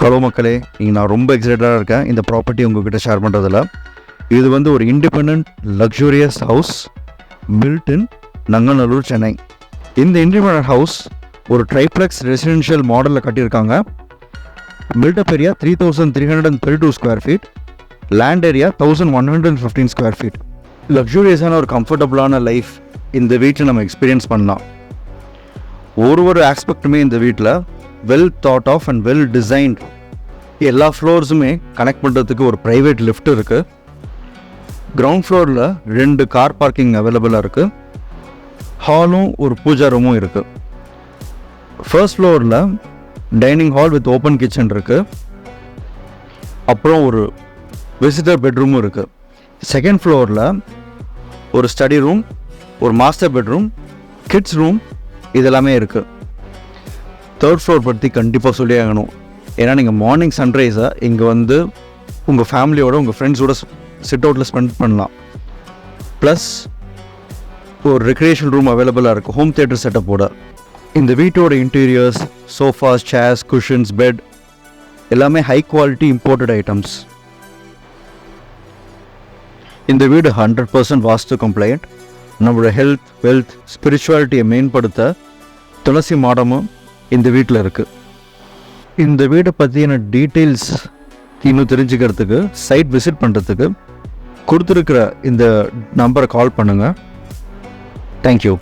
Hello மக்களே, நான் ரொம்ப எக்ஸைட்டடாக இருக்கேன் இந்த ப்ராப்பர்ட்டி உங்ககிட்ட ஷேர் பண்ணுறதில். இது வந்து ஒரு independent luxurious house built in Nanganallur, Chennai. இந்த இண்டிபெண்ட் ஹவுஸ் ஒரு ட்ரைப்ளெக்ஸ் ரெசிடென்ஷியல் மாடலில் கட்டியிருக்காங்க. Built up area 3332 square feet, land area 1115 square feet. லக்ஸூரியஸான ஒரு கம்ஃபர்டபுளான லைஃப் இந்த வீட்டில் நம்ம எக்ஸ்பீரியன்ஸ் பண்ணலாம். ஒரு ஆஸ்பெக்ட்டுமே இந்த வீட்டில் well thought of and well designed. எல்லா ஃப்ளோர்ஸுமே கனெக்ட் பண்ணுறதுக்கு ஒரு ப்ரைவேட் லிஃப்ட் இருக்குது. கிரவுண்ட் ஃப்ளோரில் 2 கார் பார்க்கிங் அவைலபிளாக இருக்குது. ஹாலும் ஒரு பூஜா ரூமும் இருக்குது. ஃபர்ஸ்ட் ஃப்ளோரில் dining hall with open kitchen இருக்குது. அப்புறம் ஒரு விசிட்டர் பெட்ரூமும் இருக்குது. செகண்ட் ஃப்ளோரில் ஒரு ஸ்டடி ரூம், ஒரு மாஸ்டர் பெட்ரூம், கிட்ஸ் ரூம் இதெல்லாமே இருக்குது. தேர்ட் ஃப்ளோர் பற்றி கண்டிப்பாக சொல்லி ஆகணும். ஏன்னா நீங்கள் மார்னிங் சன்ரைஸை இங்கே வந்து உங்கள் ஃபேமிலியோட உங்கள் ஃப்ரெண்ட்ஸோட சிட் அவுட்டில் ஸ்பெண்ட் பண்ணலாம். ப்ளஸ் ஒரு ரெக்ரியேஷன் ரூம் அவைலபிளாக இருக்குது ஹோம் தியேட்டர் செட்டப்போட. இந்த வீட்டோட interiors, sofas, chairs, cushions, bed எல்லாமே ஹை குவாலிட்டி இம்போர்ட்டட் ஐட்டம்ஸ். இந்த வீடு 100% வாஸ்து கம்ப்ளைண்ட். நம்மளோட ஹெல்த், வெல்த், ஸ்பிரிச்சுவாலிட்டியை மேம்படுத்த துளசி மாடமும் இந்த வீட்டில் இருக்குது. இந்த வீடை பற்றியான டீட்டெயில்ஸ் இன்னும் தெரிஞ்சுக்கிறதுக்கு, சைட் விசிட் பண்ணுறதுக்கு கொடுத்துருக்கிற இந்த நம்பரை கால் பண்ணுங்கள். தேங்க்யூ.